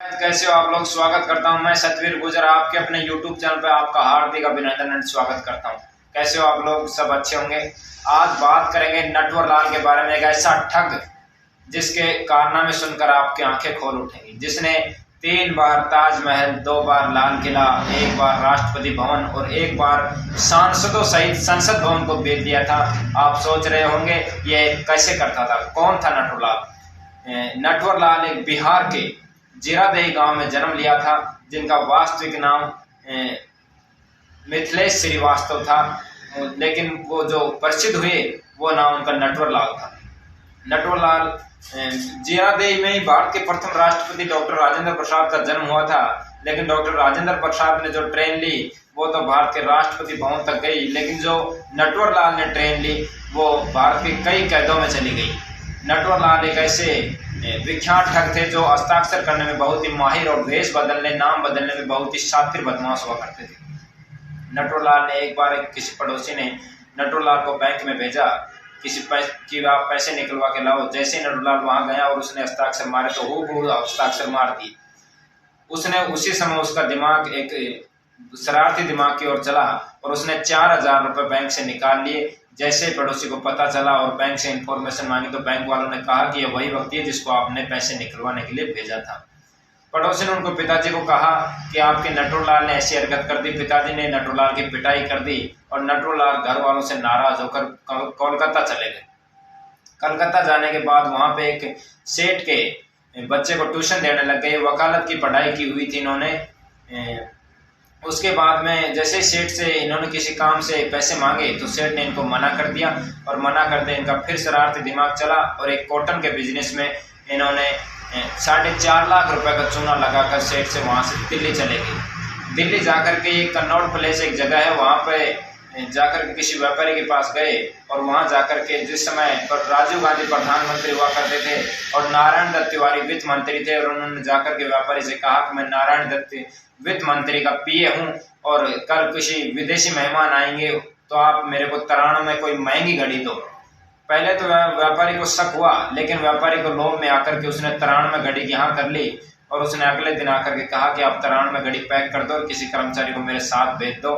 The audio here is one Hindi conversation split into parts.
कैसे हो आप लोग। स्वागत करता हूं मैं सतवीर गुजर आपके अपने YouTube चैनल पर आपका हार्दिक अभिनंदन और स्वागत करता हूं। कैसे हो आप लोग, सब अच्छे होंगे। आज बात करेंगे नटवर लाल के बारे में, एक ऐसा ठग जिसके कारनामे सुनकर आपकी आंखें खोल उठेंगी, जिसने 3 बार ताजमहल, 2 बार लाल किला, 1 बार राष्ट्रपति भवन और 1 बार सांसदों सहित संसद भवन को बेच दिया था। आप सोच रहे होंगे ये कैसे करता था, कौन था नटवर लाल। नटवर लाल एक बिहार के जीरादेई गांव में जन्म लिया था, जिनका वास्तविक नाम मिथिलेश श्रीवास्तव था, लेकिन वो जो प्रसिद्ध हुए वो नाम उनका नटवर लाल था। नटवर लाल जीरादेई में ही भारत के प्रथम राष्ट्रपति डॉक्टर राजेंद्र प्रसाद का जन्म हुआ था, लेकिन डॉक्टर राजेंद्र प्रसाद ने जो ट्रेन ली वो तो भारत के राष्ट्रपति भवन तक गई, लेकिन जो नटवर लाल ने ट्रेन ली वो भारत के कई कैदों में चली गई। नटवर लाल एक ऐसे विख्यात ठग थे जो हस्ताक्षर करने में बहुत ही माहिर और भेष बदलने, नाम बदलने में बहुत ही शातिर बदमाश हुआ करते थे। नटवर लाल ने एक बार किसी पड़ोसी ने नटवर लाल को बैंक में भेजा कि आप पैसे निकलवा के लाओ। जैसे ही नटवर लाल वहां गया और उसने हस्ताक्षर मारे तो हूबहू हस्ताक्षर मार दिए। उसने उसी समय उसका दिमाग एक शरारती दिमाग की ओर चला और उसने 4,000 रुपये बैंक से निकाल लिए। जैसे पड़ोसी को पता चला और बैंक से इंफॉर्मेशन मांगी तो बैंक वालों ने कहा कि ये वही व्यक्ति है जिसको आपने पैसे निकलवाने के लिए भेजा था। पड़ोसी ने उनको पिताजी को कहा कि आपके नटवर लाल ने ऐसी हरकत कर दी। पिताजी ने नटवर लाल की पिटाई कर दी और नटवर लाल घर वालों से नाराज होकर कोलकाता चले गए। कलकत्ता जाने के बाद वहां पे एक सेठ के बच्चे को ट्यूशन देने लग गए। वकालत की पढ़ाई की हुई थी इन्होंने। उसके बाद में जैसे सेठ से इन्होंने किसी काम से पैसे मांगे तो सेठ ने इनको मना कर दिया और मना करते इनका फिर शरारती दिमाग चला और एक कॉटन के बिजनेस में इन्होंने 4.5 लाख रुपए का चूना लगाकर सेठ से वहां से दिल्ली चले गए। दिल्ली जाकर के एक कन्नौज प्लेस एक जगह है, वहां पे जाकर के किसी व्यापारी के पास गए और वहां जाकर के जिस समय पर राजीव गांधी प्रधानमंत्री हुआ करते थे और नारायण दत्त तिवारी वित्त मंत्री थे, और उन्होंने जाकर के व्यापारी से कहा कि मैं नारायण दत्त वित्त मंत्री का पीए हूं और कल किसी विदेशी मेहमान आएंगे तो आप मेरे को तरानों में कोई महंगी घड़ी दो। पहले तो व्यापारी को शक हुआ, लेकिन व्यापारी को लोभ में आकर के उसने तरान में घड़ी यहाँ कर ली और उसने अगले दिन आकर के कहा कि आप तरान में घड़ी पैक कर दो और किसी कर्मचारी को मेरे साथ भेज दो।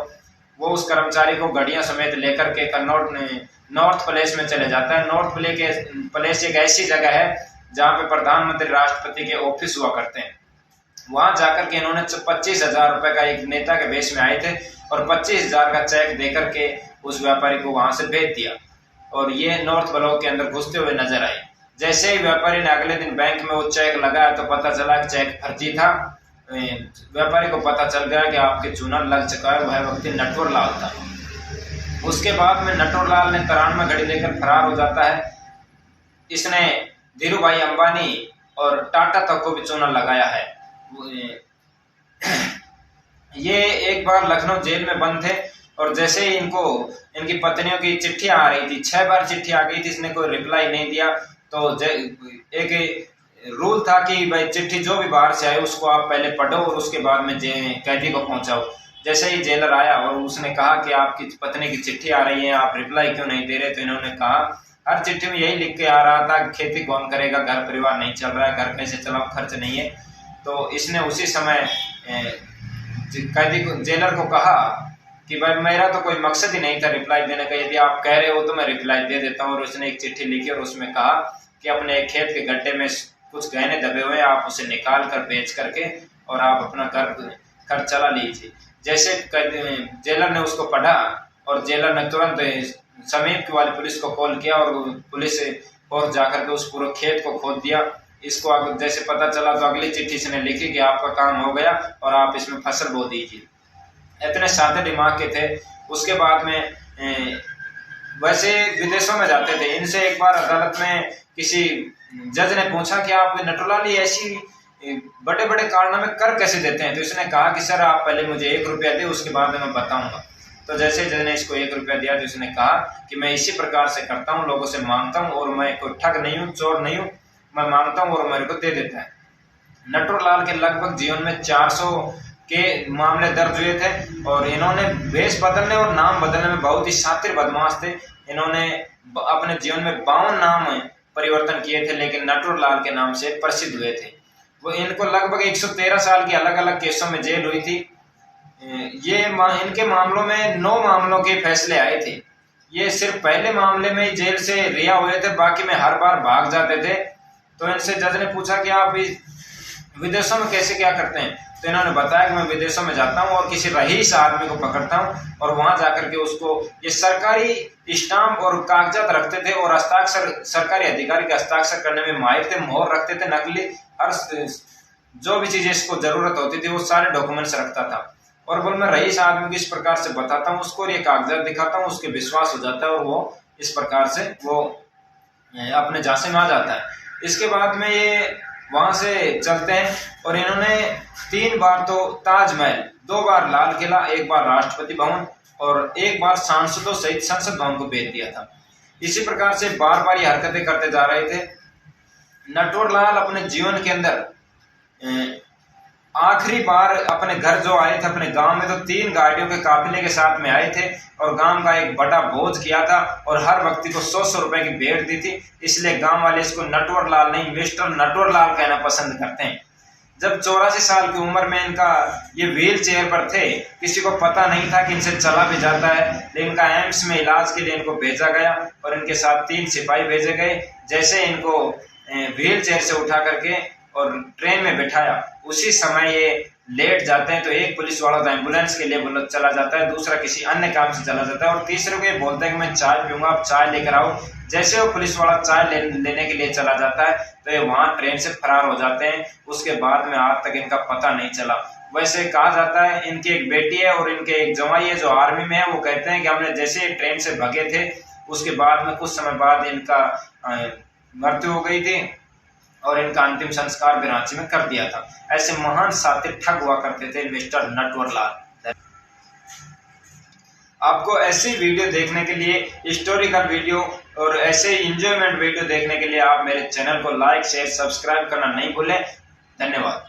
वो उस कर्मचारी को घड़ियां समेत लेकर के कन्नौज नॉर्थ प्लेस में चले जाता है। नॉर्थ प्लेस एक ऐसी जगह है जहाँ पे प्रधानमंत्री राष्ट्रपति के ऑफिस हुआ करते हैं। वहां जाकर के इन्होंने 25,000 रुपए का एक नेता के भेष में आए थे और 25,000 का चेक देकर के उस व्यापारी को वहां से भेज दिया और ये नॉर्थ ब्लॉक के अंदर घुसते हुए नजर आए। जैसे ही व्यापारी ने अगले दिन बैंक में वो चेक लगाया तो पता चला कि चेक फर्जी था। व्यापारी को पता चल गया कि आपके चूना लग चुका है, वह व्यक्ति नटवर लाल था। उसके बाद में नटवर लाल ने तरान में घड़ी लेकर फरार हो जाता है। इसने धीरू भाई अंबानी और टाटा तक को भी चूना लगाया है। ये एक बार लखनऊ जेल में बंद थे और जैसे ही इनकी पत्नियों की चिट्ठी आ रही थी, 6 बार चिट्ठी आ गई थी, इसने कोई रिप्लाई नहीं दिया। तो एक रूल था कि भाई चिट्ठी जो भी बाहर से आए उसको आप पहले पढ़ो और उसके बाद में कैदी को पहुंचाओ। जैसे ही जेलर आया और उसने कहा कि आपकी पत्नी की चिट्ठी आ रही है, आप रिप्लाई क्यों नहीं दे रहे, तो इन्होंने कहा हर चिट्ठी में यही लिख के आ रहा था खेती कौन करेगा, घर परिवार नहीं चल रहा है, घर कैसे चलाओ, खर्च नहीं है। तो इसने उसी समय कैदी को, जेलर को कहा कि भाई मेरा तो कोई मकसद ही नहीं था रिप्लाई देने का, यदि आप कह रहे हो तो मैं रिप्लाई दे देता हूँ। और उसने एक चिट्ठी लिखी और उसमें कहा कि अपने खेत के गड्ढे में कुछ गहने दबे हुए, आप उसे निकाल कर बेच करके और आप अपना खर्च चला लीजिए। जैसे जेलर ने उसको पढ़ा और जेलर ने तुरंत समीप की वाली पुलिस को कॉल किया और पुलिस और जाकर के उस पूरे खेत को खोद दिया। इसको जैसे पता चला तो अगली चिट्ठी इसने लिखी कि आपका काम हो गया और आप इसमें फसल बो दीजिए। इतने सादे दिमाग के थे। उसके बाद में वैसे विदेशों में जाते थे। इनसे एक बार अदालत में किसी जज ने पूछा कि आप नटवर लाल ऐसी बड़े बड़े कारनामे कर कैसे देते हैं, तो इसने कहा कि सर आप पहले मुझे 1 रुपया दे, उसके बाद मैं बताऊंगा। तो जैसे जज ने इसको 1 रुपया दिया तो इसने कहा कि मैं इसी प्रकार से करता हूँ, लोगों से मांगता हूँ और मैं कोई ठग नहीं हूँ, चोर नहीं हूँ, मैं मांगता हूँ और मेरे को दे देता है। नटवर लाल के लगभग जीवन में 400 के मामले दर्ज हुए थे और इन्होंने भेष बदलने और नाम बदलने में बहुत ही शातिर बदमाश थे। इन्होंने अपने जीवन में 52 नाम परिवर्तन किए थे, लेकिन नटवर लाल के नाम से प्रसिद्ध हुए थे। वो इनको लगभग 113 साल की अलग अलग केसों में जेल हुई थी। इनके मामलों में 9 मामलों के फैसले आए थे। ये सिर्फ पहले मामले में ही जेल से रिहा हुए थे, बाकी में हर बार भाग जाते थे। तो इनसे जज ने पूछा कि आप विदेशों में कैसे क्या करते हैं, तो इन्होंने बताया कि मैं विदेशों में जाता हूं और किसी रईस आदमी को पकड़ता हूं और वहां जाकर के उसको ये सरकारी स्टाम्प और कागजात रखते थे और हस्ताक्षर सरकारी अधिकारी के हस्ताक्षर करने में माहिर थे, मोहर रखते थे नकली, हर जो भी चीजें इसको जरूरत होती थी वो सारे डॉक्यूमेंट्स रखता था। और बोल मैं रईस आदमी को इस प्रकार से बताता हूँ उसको और ये कागजात दिखाता हूँ, उसके विश्वास हो जाता है और वो इस प्रकार से वो अपने झांसे में आ जाता है। इसके बाद में ये वहां से चलते हैं और इन्होंने 3 बार तो ताजमहल, 2 बार लाल किला, 1 बार राष्ट्रपति भवन और 1 बार सांसदों सहित संसद भवन को भेज दिया था। इसी प्रकार से बार बार ये हरकतें करते जा रहे थे। नटवरलाल अपने जीवन के अंदर आखिरी बार अपने घर जो आए थे अपने गांव में, तो 3 गाड़ियों के काफिले के साथ में आए थे और गांव का एक बड़ा भोज किया था और हर व्यक्ति को 100-100 रुपए की भेंट दी थी। इसलिए गांव वाले इसको नटवरलाल नहीं मिस्टर नटवरलाल कहना पसंद करते हैं। जब 84 साल की उम्र में इनका ये व्हील चेयर पर थे, किसी को पता नहीं था कि इनसे चला भी जाता है, लेकिन इनका एम्स में इलाज के लिए इनको भेजा गया और इनके साथ 3 सिपाही भेजे गए। जैसे इनको व्हील चेयर से उठा करके और ट्रेन में बिठाया, उसी समय ये लेट जाते हैं। तो एक पुलिस वाला तो एम्बुलेंस के लिए चला जाता है, दूसरा किसी अन्य काम से चला जाता है और तीसरे को ये बोलता है कि मैं चाय पीऊंगा, आप चाय लेकर आओ। जैसे वो पुलिस वाला चाय लेने के लिए चला जाता है तो ये वहां ट्रेन से फरार हो जाते हैं। उसके बाद में आज तक इनका पता नहीं चला। वैसे कहा जाता है इनकी एक बेटी है और इनके एक जवाई है जो आर्मी में है, वो कहते हैं कि हमने जैसे ट्रेन से भगे थे उसके बाद में कुछ समय बाद इनका मृत्यु हो गई थी और इनका अंतिम संस्कार भी रांची में कर दिया था। ऐसे महान सातिर ठग हुआ करते थे मिस्टर नटवरलाल। आपको ऐसी वीडियो देखने के लिए, हिस्टोरिकल वीडियो और ऐसे इंजॉयमेंट वीडियो देखने के लिए आप मेरे चैनल को लाइक, शेयर, सब्सक्राइब करना नहीं भूलें। धन्यवाद।